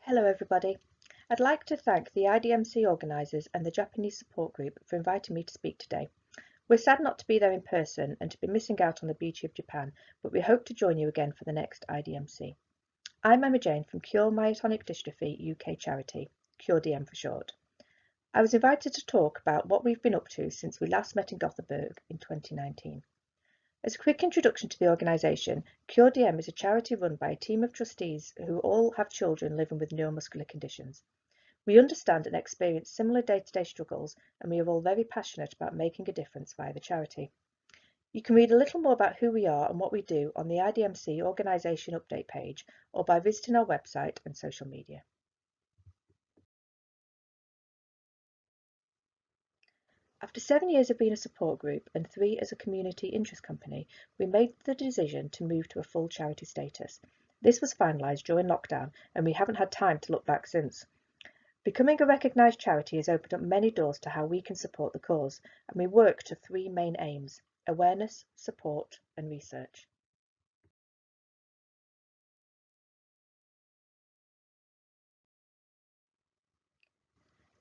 Hello everybody. I'd like to thank the IDMC organisers and the Japanese support group for inviting me to speak today. We're sad not to be there in person and to be missing out on the beauty of Japan, but we hope to join you again for the next IDMC. I'm Emma Jane from UK Myotonic Dystrophy UK Charity, CureDM for short. I was invited to talk about what we've been up to since we last met in Gothenburg in 2019. As a quick introduction to the organisation, CureDM is a charity run by a team of trustees who all have children living with neuromuscular conditions. We understand and experience similar day-to-day struggles, and we are all very passionate about making a difference via the charity. You can read a little more about who we are and what we do on the IDMC organisation update page or by visiting our website and social media. After 7 years of being a support group and 3 as a community interest company, we made the decision to move to a full charity status. This was finalised during lockdown, and we haven't had time to look back since. Becoming a recognised charity has opened up many doors to how we can support the cause, and we work to 3 main aims: awareness, support and research.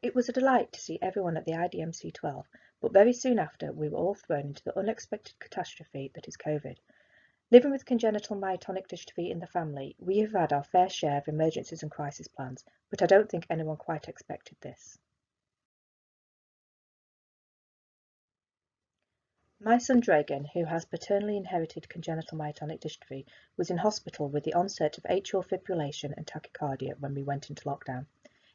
It was a delight to see everyone at the IDMC-12, but very soon after we were all thrown into the unexpected catastrophe that is COVID. Living with congenital myotonic dystrophy in the family, we have had our fair share of emergencies and crisis plans, but I don't think anyone quite expected this. My son Dragan, who has paternally inherited congenital myotonic dystrophy, was in hospital with the onset of atrial fibrillation and tachycardia when we went into lockdown.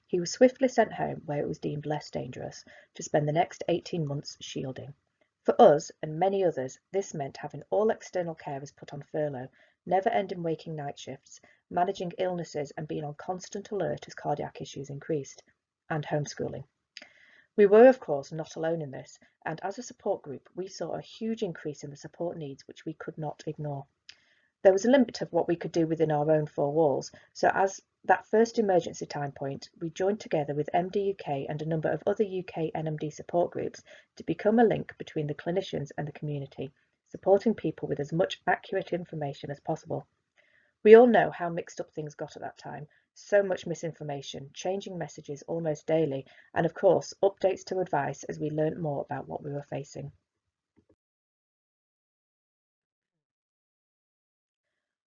He was swiftly sent home, where it was deemed less dangerous, to spend the next 18 months shielding. For us, and many others, this meant having all external carers put on furlough, never-ending waking night shifts, managing illnesses and being on constant alert as cardiac issues increased, and homeschooling. We were, of course, not alone in this, and as a support group, we saw a huge increase in the support needs which we could not ignore. There was a limit of what we could do within our own 4 walls, so as that first emergency time point, we joined together with MD UK and a number of other UK NMD support groups to become a link between the clinicians and the community, supporting people with as much accurate information as possible. We all know how mixed up things got at that time, so much misinformation, changing messages almost daily, and of course, updates to advice as we learnt more about what we were facing.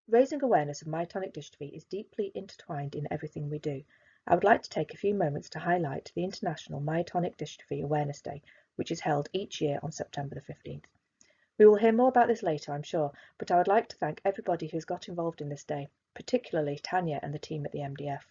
Raising awareness of myotonic dystrophy is deeply intertwined in everything we do. I would like to take a few moments to highlight the International Myotonic Dystrophy Awareness Day, which is held each year on September the 15th. We will hear more about this later, I'm sure, but I would like to thank everybody who's got involved in this day, particularly Tanya and the team at the MDF.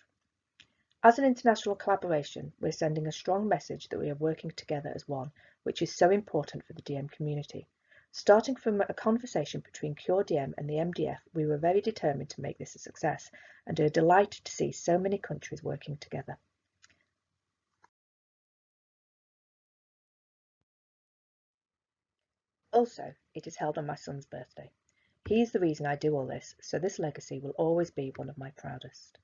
As an international collaboration, we're sending a strong message that we are working together as one, which is so important for the DM community. Starting from a conversation between CureDM and the MDF, we were very determined to make this a success and are delighted to see so many countries working together. Also, it is held on my son's birthday. He's the reason I do all this, so this legacy will always be one of my proudest.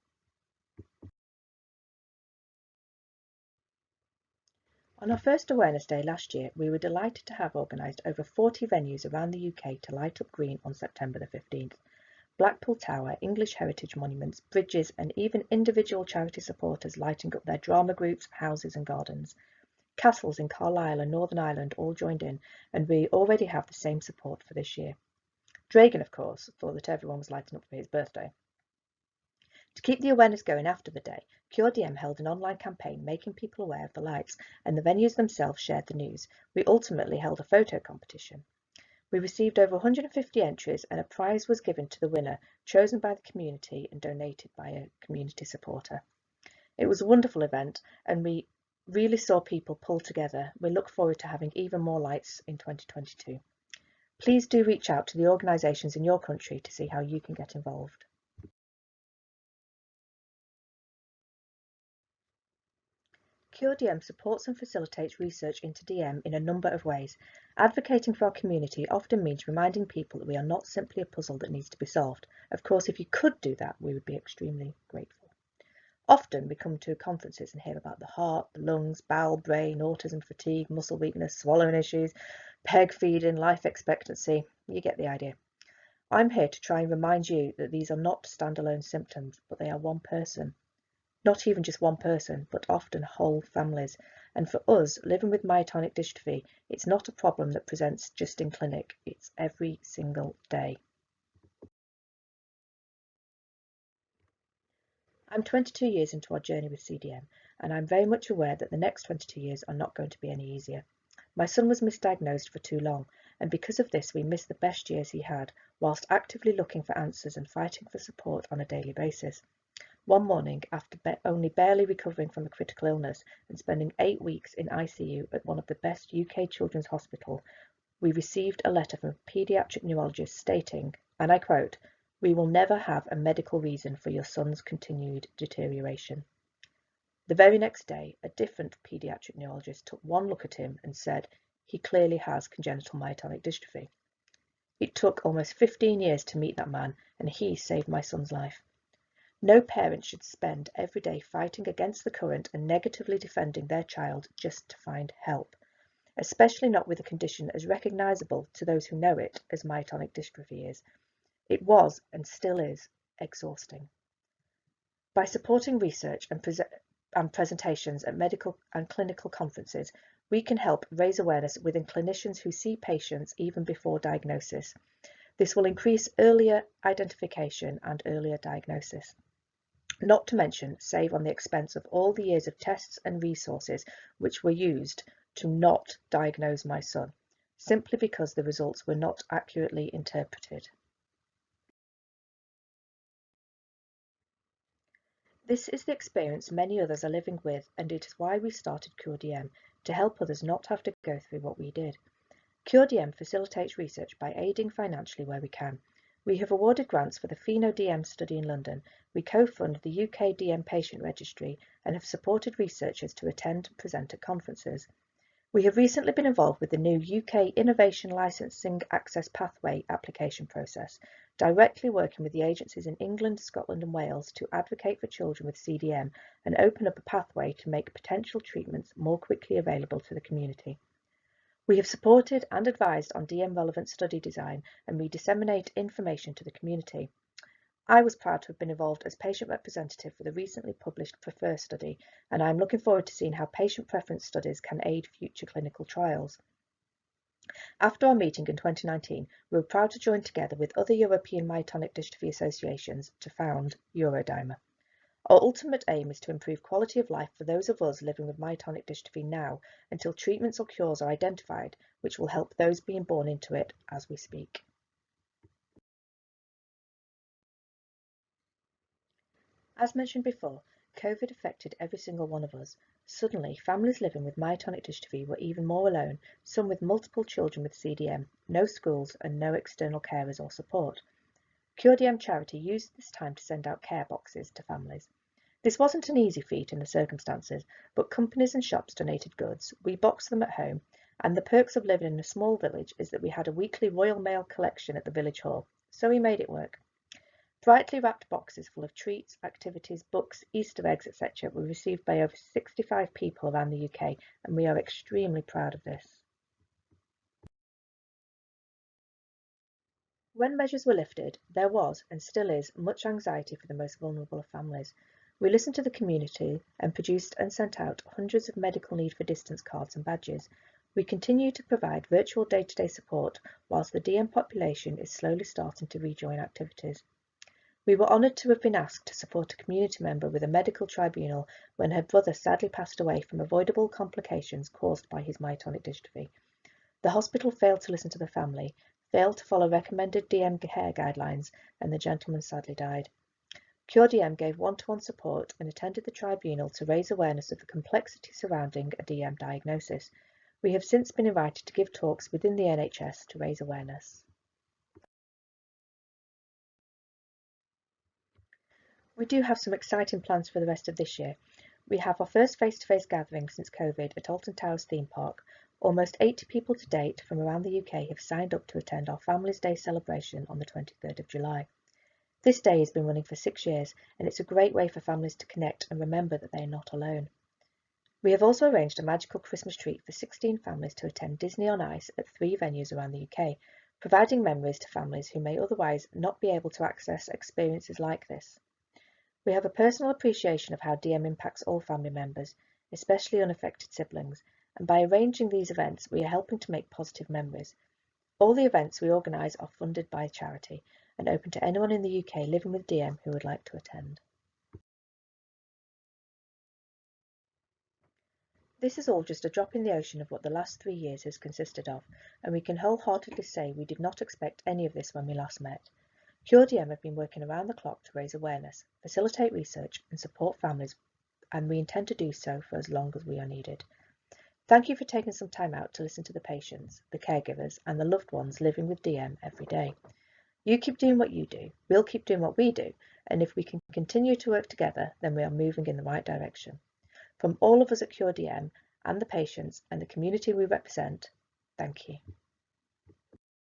On our first Awareness Day last year, we were delighted to have organised over 40 venues around the UK to light up green on September the 15th. Blackpool Tower, English heritage monuments, bridges and even individual charity supporters lighting up their drama groups, houses and gardens. Castles in Carlisle and Northern Ireland all joined in, and we already have the same support for this year. Dragan, of course, thought that everyone was lighting up for his birthday. To keep the awareness going after the day, CureDM held an online campaign making people aware of the lights, and the venues themselves shared the news. We ultimately held a photo competition. We received over 150 entries, and a prize was given to the winner, chosen by the community and donated by a community supporter. It was a wonderful event, and we really saw people pull together. We look forward to having even more lights in 2022. Please do reach out to the organisations in your country to see how you can get involved. CureDM supports and facilitates research into DM in a number of ways. Advocating for our community often means reminding people that we are not simply a puzzle that needs to be solved. Of course, if you could do that, we would be extremely grateful. Often we come to conferences and hear about the heart, the lungs, bowel, brain, autism, fatigue, muscle weakness, swallowing issues, peg feeding, life expectancy. You get the idea. I'm here to try and remind you that these are not standalone symptoms, but they are one person. not even just one person, but often whole families. And for us, living with myotonic dystrophy, it's not a problem that presents just in clinic, it's every single day. I'm 22 years into our journey with CDM, and I'm very much aware that the next 22 years are not going to be any easier. My son was misdiagnosed for too long, and because of this we missed the best years he had, whilst actively looking for answers and fighting for support on a daily basis. One morning, after only barely recovering from a critical illness and spending 8 weeks in ICU at one of the best UK children's hospitals, we received a letter from a paediatric neurologist stating, and I quote, "We will never have a medical reason for your son's continued deterioration." The very next day, a different paediatric neurologist took one look at him and said, "He clearly has congenital myotonic dystrophy." It took almost 15 years to meet that man, and he saved my son's life. No parent should spend every day fighting against the current and negatively defending their child just to find help, especially not with a condition as recognisable to those who know it as myotonic dystrophy is. It was, and still is, exhausting. By supporting research and presentations at medical and clinical conferences, we can help raise awareness within clinicians who see patients even before diagnosis. This will increase earlier identification and earlier diagnosis. Not to mention save on the expense of all the years of tests and resources which were used to not diagnose my son, simply because the results were not accurately interpreted. This is the experience many others are living with, and it is why we started CureDM, to help others not have to go through what we did. CureDM facilitates research by aiding financially where we can. We have awarded grants for the PhenoDM study in London, we co-fund the UK DM patient registry, and have supported researchers to attend and present at conferences. We have recently been involved with the new UK Innovation Licensing Access Pathway application process, directly working with the agencies in England, Scotland and Wales to advocate for children with CDM and open up a pathway to make potential treatments more quickly available to the community. We have supported and advised on DM-relevant study design, and we disseminate information to the community. I was proud to have been involved as patient representative for the recently published PREFER study, and I am looking forward to seeing how patient preference studies can aid future clinical trials. After our meeting in 2019, we were proud to join together with other European myotonic dystrophy associations to found Eurodymer. Our ultimate aim is to improve quality of life for those of us living with myotonic dystrophy now until treatments or cures are identified, which will help those being born into it as we speak. As mentioned before, COVID affected every single one of us. Suddenly, families living with myotonic dystrophy were even more alone, some with multiple children with CDM, no schools and no external carers or support. CureDM Charity used this time to send out care boxes to families. This wasn't an easy feat in the circumstances, but companies and shops donated goods, we boxed them at home, and the perks of living in a small village is that we had a weekly Royal Mail collection at the village hall, so we made it work. Brightly wrapped boxes full of treats, activities, books, Easter eggs, etc. were received by over 65 people around the UK, and we are extremely proud of this. When measures were lifted, there was, and still is, much anxiety for the most vulnerable of families. We listened to the community and produced and sent out hundreds of medical need for distance cards and badges. We continue to provide virtual day-to-day support whilst the DM population is slowly starting to rejoin activities. We were honoured to have been asked to support a community member with a medical tribunal when her brother sadly passed away from avoidable complications caused by his myotonic dystrophy. The hospital failed to listen to the family, failed to follow recommended DM care guidelines, and the gentleman sadly died. CureDM gave one-to-one support and attended the tribunal to raise awareness of the complexity surrounding a DM diagnosis. We have since been invited to give talks within the NHS to raise awareness. We do have some exciting plans for the rest of this year. We have our first face-to-face gathering since COVID at Alton Towers theme park. Almost 80 people to date from around the UK have signed up to attend our Families Day celebration on the 23rd of July. This day has been running for 6 years, and it's a great way for families to connect and remember that they are not alone. We have also arranged a magical Christmas treat for 16 families to attend Disney on Ice at 3 venues around the UK, providing memories to families who may otherwise not be able to access experiences like this. We have a personal appreciation of how DM impacts all family members, especially unaffected siblings, and by arranging these events, we are helping to make positive memories. All the events we organise are funded by charity and open to anyone in the UK living with DM who would like to attend. This is all just a drop in the ocean of what the last 3 years has consisted of, and we can wholeheartedly say we did not expect any of this when we last met. Cure DM have been working around the clock to raise awareness, facilitate research, and support families, and we intend to do so for as long as we are needed. Thank you for taking some time out to listen to the patients, the caregivers, and the loved ones living with DM every day. You keep doing what you do, we'll keep doing what we do, and if we can continue to work together, then we are moving in the right direction. From all of us at Cure DM and the patients and the community we represent, thank you.